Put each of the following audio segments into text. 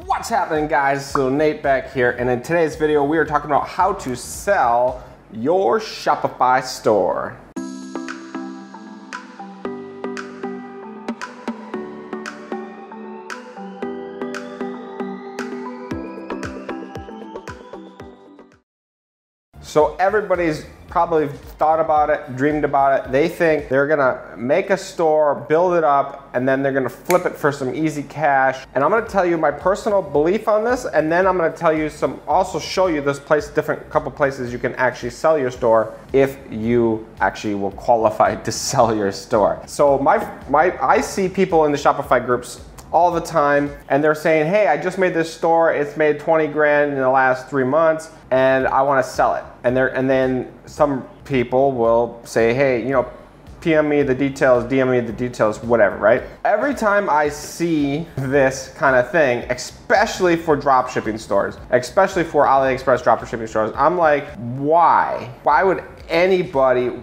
What's happening, guys? So Nate back here, and in today's video we are talking about how to sell your Shopify store. So everybody's probably thought about it, dreamed about it. They think they're gonna make a store, build it up, and then they're gonna flip it for some easy cash. And I'm gonna tell you my personal belief on this, and then I'm gonna tell you also show you this couple places you can actually sell your store if you actually will qualify to sell your store. So I see people in the Shopify groups all the time, and they're saying, hey, I just made this store, it's made 20 grand in the last 3 months, and I wanna sell it. And then some people will say, hey, you know, PM me the details, DM me the details, whatever, right? Every time I see this kind of thing, especially for dropshipping stores, especially for AliExpress dropshipping stores, I'm like, why? Why would anybody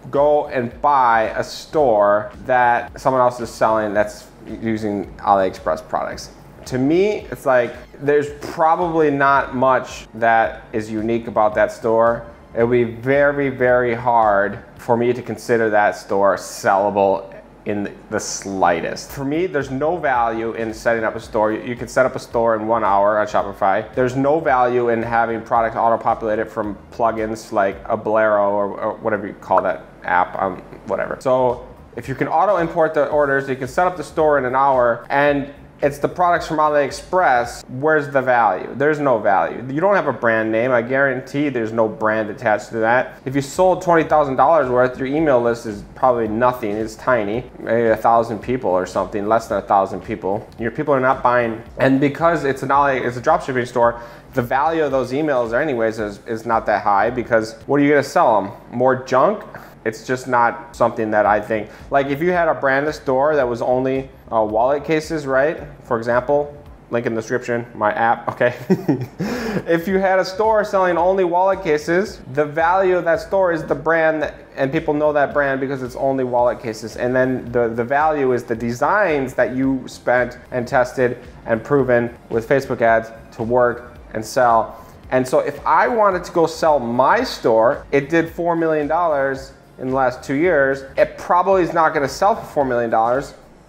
go and buy a store that someone else is selling that's using AliExpress products? To me, it's like there's probably not much that is unique about that store. It would be very, very hard for me to consider that store sellable in the slightest. For me, there's no value in setting up a store. You can set up a store in 1 hour on Shopify. There's no value in having products auto-populated from plugins like a Bolero or whatever you call that app, whatever. So if you can auto-import the orders, you can set up the store in an hour, and it's the products from AliExpress, where's the value? There's no value. You don't have a brand name. I guarantee there's no brand attached to that. If you sold $20,000 worth, your email list is probably nothing. It's tiny, maybe 1,000 people or something, less than 1,000 people. Your people are not buying, and because it's a dropshipping store, the value of those emails anyways is not that high, because what are you gonna sell them? More junk? It's just not something that I think, like if you had a branded store that was only wallet cases, right? For example, link in the description, my app, okay? If you had a store selling only wallet cases, the value of that store is the brand, and people know that brand because it's only wallet cases. And then the value is the designs that you spent and tested and proven with Facebook ads to work and sell. And so if I wanted to go sell my store, it did $4 million in the last 2 years. It probably is not gonna sell for $4 million,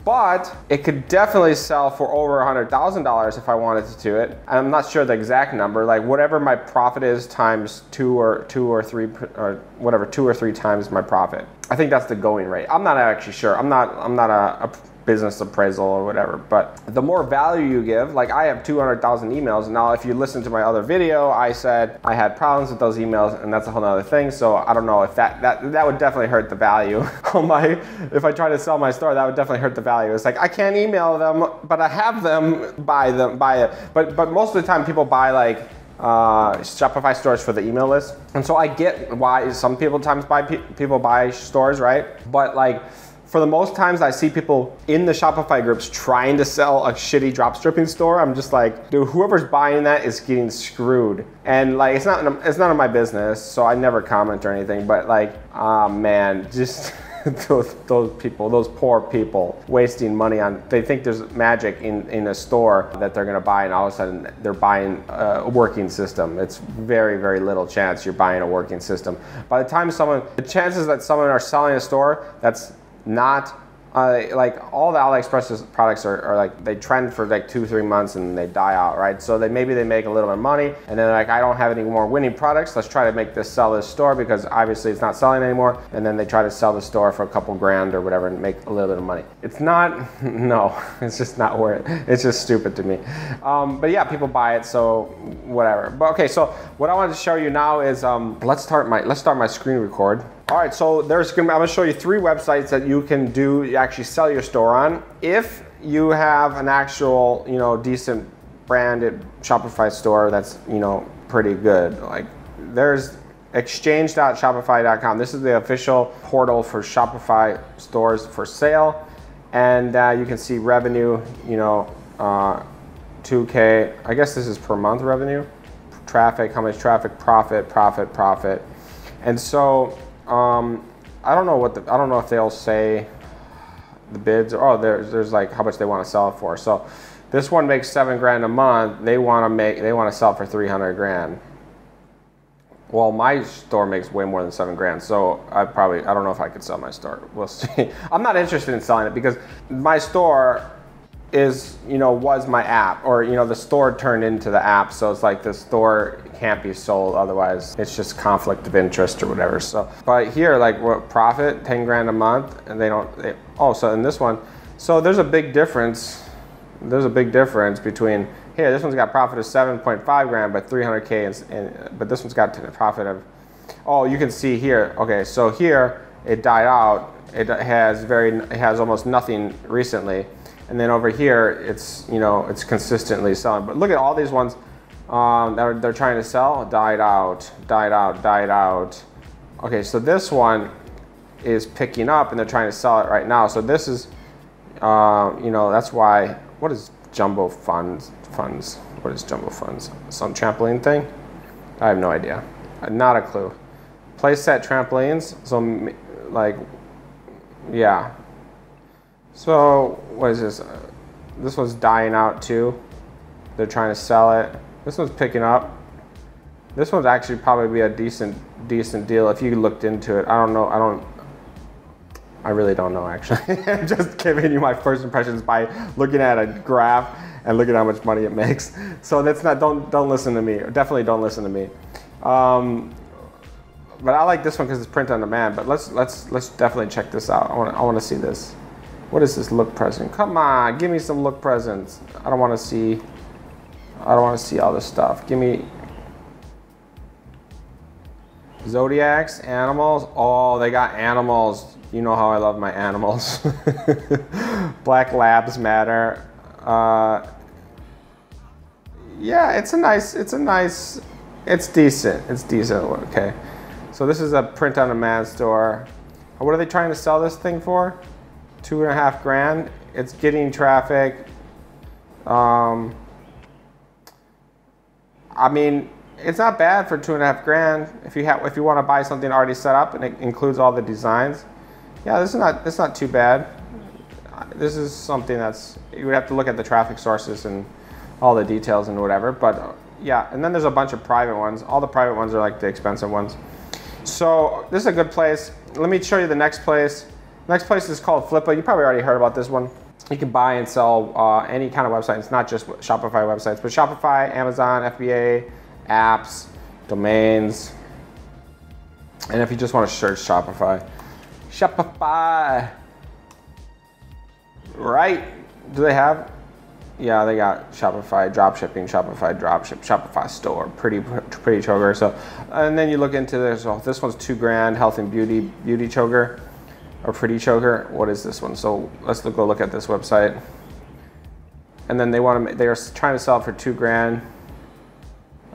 but it could definitely sell for over $100,000 if I wanted to do it. I'm not sure the exact number, like whatever my profit is times two or three times my profit. I think that's the going rate. I'm not actually sure. I'm not a business appraisal or whatever, but the more value you give, like I have 200,000 emails. Now, if you listen to my other video, I said I had problems with those emails, and that's a whole other thing. So I don't know if that would definitely hurt the value on if I try to sell my store, that would definitely hurt the value. It's like, I can't email them, but I have them buy it. But most of the time people buy like Shopify stores for the email list. And so I get why some people buy stores, right? But like, for the most times I see people in the Shopify groups trying to sell a shitty dropshipping store. I'm just like, dude, whoever's buying that is getting screwed. And like, it's none of my business, so I never comment or anything, but like, man, just those people, those poor people wasting money on, they think there's magic in a store that they're gonna buy, and all of a sudden they're buying a working system. It's very, very little chance you're buying a working system. By the time the chances that someone are selling a store that's not like all the AliExpress products are like, they trend for like 2-3 months and they die out, right? So maybe they make a little bit of money, and then like, I don't have any more winning products. Let's try to sell this store because obviously it's not selling anymore. And then they try to sell the store for a couple grand or whatever and make a little bit of money. It's not, no, it's just not worth it. It's just stupid to me. But yeah, people buy it, so whatever. But okay, so what I wanted to show you now is, let's start my screen record. All right, so I'm gonna show you 3 websites that you can actually sell your store on if you have an actual, you know, decent branded Shopify store that's, you know, pretty good. Like, there's exchange.shopify.com. This is the official portal for Shopify stores for sale, and you can see revenue, you know, 2K. I guess this is per month revenue. Traffic, how much traffic, profit, and so. I don't know if they'll say the bids, or there's like how much they want to sell it for. So This one makes 7 grand a month. They want to sell for 300 grand. Well, my store makes way more than 7 grand, so I don't know if I could sell my store. We'll see. I'm not interested in selling it because my store is, was my app, or, the store turned into the app. So it's like the store can't be sold. Otherwise it's just conflict of interest or whatever. So, but here, like, what profit, 10 grand a month, and so in this one, so there's a big difference. There's a big difference between here. This one's got profit of 7.5 grand, but 300K, but this one's got a profit of, you can see here. Okay, so here it died out. It has almost nothing recently, and then over here it's it's consistently selling. But look at all these ones that they're trying to sell. Died out. Okay, so this one is picking up, and they're trying to sell it right now. So this is, that's why. What is jumbo funds? What is jumbo funds? Some trampoline thing? I have no idea. Not a clue. Place set trampolines. So, like, yeah. So, what is this? This one's dying out too. They're trying to sell it. This one's picking up. This one's actually probably be a decent deal if you looked into it. I don't know. I really don't know, actually. I'm just giving you my first impressions by looking at a graph and looking at how much money it makes. So that's not, don't listen to me. Definitely don't listen to me. But I like this one because it's print on demand. But let's definitely check this out. I want to see this. What is this look present? Come on, give me some look presents. I don't want to see all this stuff. Give me Zodiacs, animals. Oh, they got animals. You know how I love my animals. Black Labs matter. Yeah, it's decent. Okay. So this is a print on demand store. What are they trying to sell this thing for? 2.5 grand. It's getting traffic. I mean, it's not bad for 2.5 grand if you want to buy something already set up and it includes all the designs. Yeah, this is not too bad. This is something you would have to look at the traffic sources and all the details and whatever. But yeah, and then there's a bunch of private ones. All the private ones are like the expensive ones. So this is a good place. Let me show you the next place. Next place is called Flippa. You probably already heard about this one. You can buy and sell any kind of website. It's not just Shopify websites, but Shopify, Amazon, FBA, apps, domains. And if you just want to search Shopify. Right? Do they have? Yeah, they got Shopify dropshipping, Shopify dropship, Shopify store, pretty choker. So, and then you look into this. Oh, this one's 2 grand, health and beauty choker, or pretty choker. What is this one? So let's go look at this website. And then they are trying to sell it for 2 grand.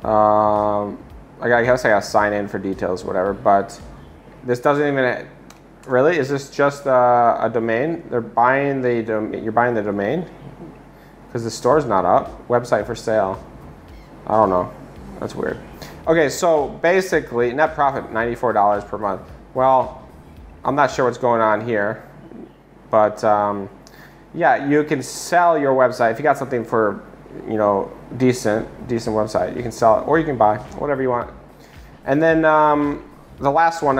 I guess I gotta sign in for details, whatever. But this doesn't even. Really? Is this just a domain? You're buying the domain? Because the store's not up. Website for sale. I don't know. That's weird. Okay, so basically, net profit, $94 per month. Well, I'm not sure what's going on here. But yeah, you can sell your website. If you got something for, decent website, you can sell it. Or you can buy, whatever you want. And then the last one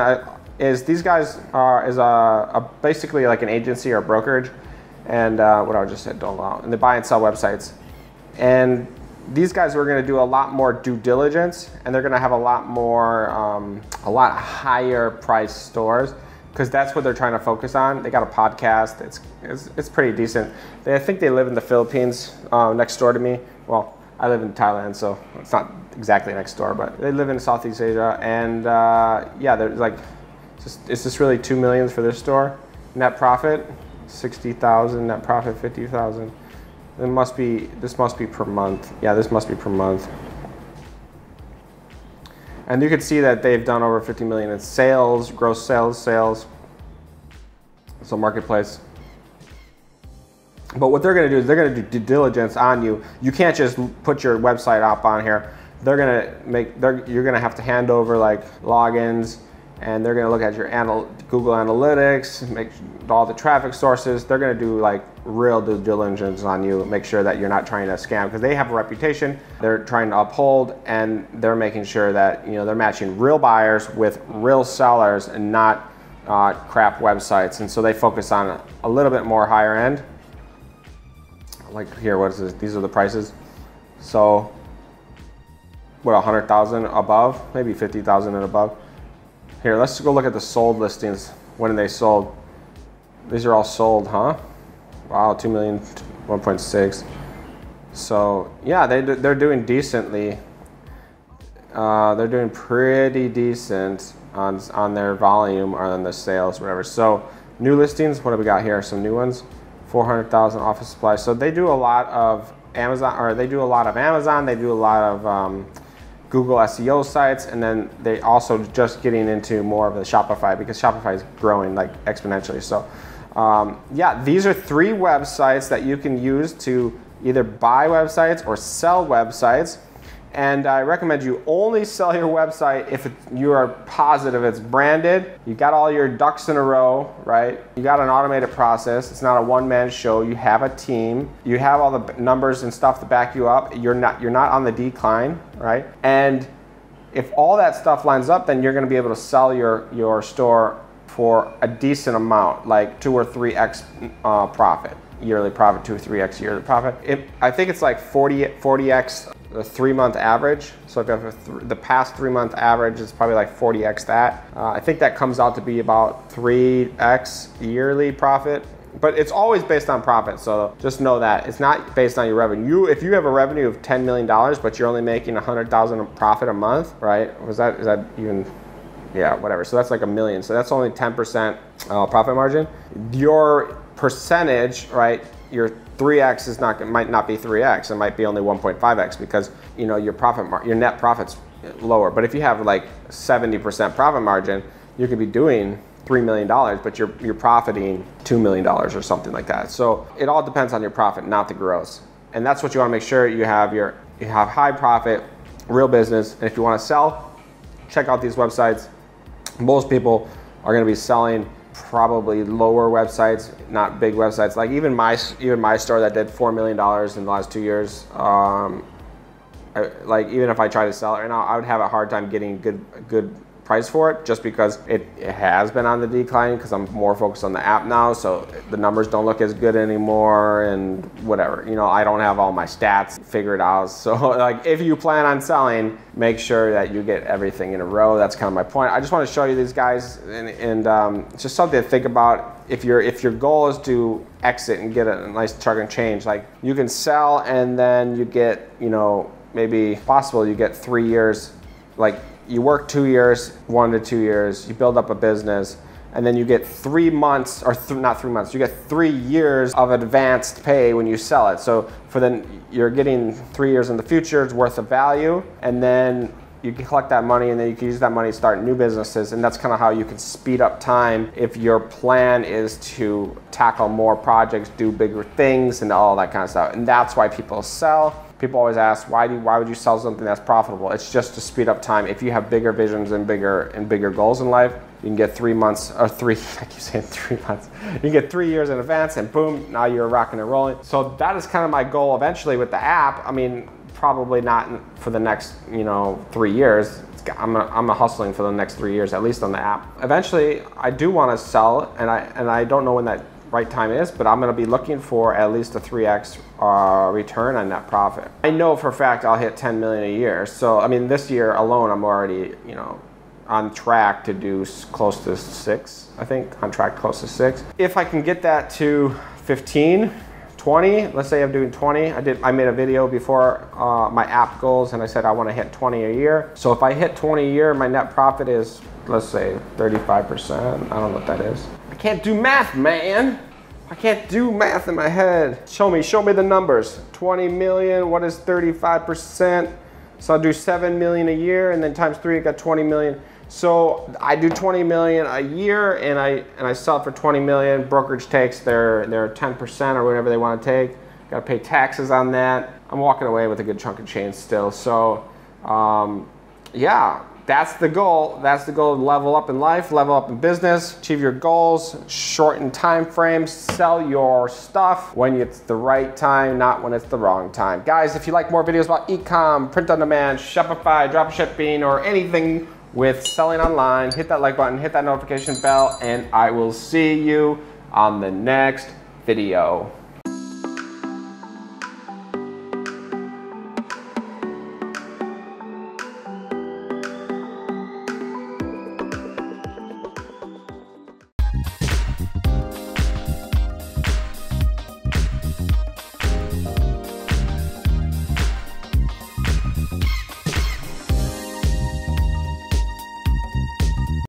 is these guys are basically like an agency or a brokerage, and what I just said, don't allow, and they buy and sell websites. And these guys are going to do a lot more due diligence, and they're going to have a lot higher price stores, because that's what they're trying to focus on. They got a podcast. It's pretty decent. I think they live in the Philippines, next door to me. Well, I live in Thailand, so it's not exactly next door, but they live in Southeast Asia, and yeah, they're like. Is this really $2 million for this store? Net profit, 60,000. Net profit, 50,000. This must be per month. Yeah, this must be per month. And you can see that they've done over 50 million in sales, gross sales. So marketplace. But what they're going to do is they're going to do due diligence on you. You can't just put your website up on here. You're going to have to hand over like logins. And they're going to look at your Google Analytics, make all the traffic sources. They're going to do like real due diligence on you, make sure that you're not trying to scam, because they have a reputation they're trying to uphold, and they're making sure that, you know, they're matching real buyers with real sellers and not crap websites. And so they focus on a little bit more higher end. Like here, what is this? These are the prices. So what, 100,000 above, maybe 50,000 and above. Here, let's go look at the sold listings. When are they sold? These are all sold, huh? Wow, 2 million, 1.6. So yeah, they're doing decently. They're doing pretty decent on their volume or on the sales, whatever. So new listings, what do we got here? Some new ones, 400,000 office supplies. So they do a lot of Amazon, or they do a lot of Amazon. They do a lot of Google SEO sites, and then they also just getting into more of the Shopify, because Shopify is growing like exponentially. So yeah, these are 3 websites that you can use to either buy websites or sell websites. And I recommend you only sell your website if you are positive it's branded, you got all your ducks in a row, right? You got an automated process, it's not a one-man show, you have a team, you have all the numbers and stuff to back you up, you're not on the decline, right? And if all that stuff lines up, then you're gonna be able to sell your store for a decent amount, like 2 or 3x profit, yearly profit, 2 or 3x yearly profit. I think it's like 40x the 3-month average. So if you have the past 3-month average, it's probably like 40x that. I think that comes out to be about 3x yearly profit, but it's always based on profit. So just know that it's not based on your revenue. If you have a revenue of $10 million, but you're only making 100,000 profit a month, right? Is that even? Yeah, whatever. So that's like $1 million. So that's only 10% profit margin. Your percentage, right? Your 3x is might not be 3x. It might be only 1.5x, because you know your net profit's lower. But if you have like 70% profit margin, you could be doing $3 million, but you're profiting $2 million or something like that. So it all depends on your profit, not the gross. And that's what you want to make sure you have high profit, real business. And if you want to sell, check out these websites. Most people are going to be selling probably lower websites, not big websites. Like even my store that did $4 million in the last 2 years, like even if I try to sell it right now, I would have a hard time getting a good price for it, just because it has been on the decline, because I'm more focused on the app now, so the numbers don't look as good anymore and whatever. You know, I don't have all my stats figured out. So like if you plan on selling, make sure that you get everything in a row. That's kind of my point. I just want to show you these guys, and it's just something to think about. If your goal is to exit and get a nice chunk of change, like you can sell and then you get, you know, maybe possible you get 3 years, like you work 2 years, 1 to 2 years, you build up a business, and then you get 3 months, or not 3 months, you get 3 years of advanced pay when you sell it. So you're getting 3 years in the future's worth of value, and then you can collect that money, and then you can use that money to start new businesses. And that's kind of how you can speed up time if your plan is to tackle more projects, do bigger things, and all that kind of stuff. And that's why people sell. People always ask, why would you sell something that's profitable? It's just to speed up time. If you have bigger visions and bigger goals in life, you can get 3 months, or I keep saying 3 months. You can get 3 years in advance, and boom, now you're rocking and rolling. So that is kind of my goal eventually with the app. I mean, probably not for the next 3 years. I'm hustling for the next 3 years, at least on the app. Eventually, I do want to sell, and I don't know when that right time is, but I'm going to be looking for at least a 3x return on net profit. I know for a fact I'll hit 10 million a year. So I mean, this year alone, I'm already on track to do close to 6. I think on track close to 6. If I can get that to 15, 20, let's say I'm doing 20. I made a video before my app goals, and I said I want to hit 20 a year. So if I hit 20 a year, my net profit is, let's say, 35%. I don't know what that is. I can't do math, man. I can't do math in my head. Show me the numbers. 20 million, what is 35%? So I'll do 7 million a year, and then times 3, I got 20 million. So I do 20 million a year, and I sell it for 20 million. Brokerage takes their 10% or whatever they want to take. Got to pay taxes on that. I'm walking away with a good chunk of change still. So yeah, that's the goal. That's the goal, to level up in life, level up in business, achieve your goals, shorten time frames, sell your stuff when it's the right time, not when it's the wrong time. Guys, if you like more videos about e-com, print on demand, Shopify, dropshipping, or anything with selling online, hit that like button, hit that notification bell, and I will see you on the next video.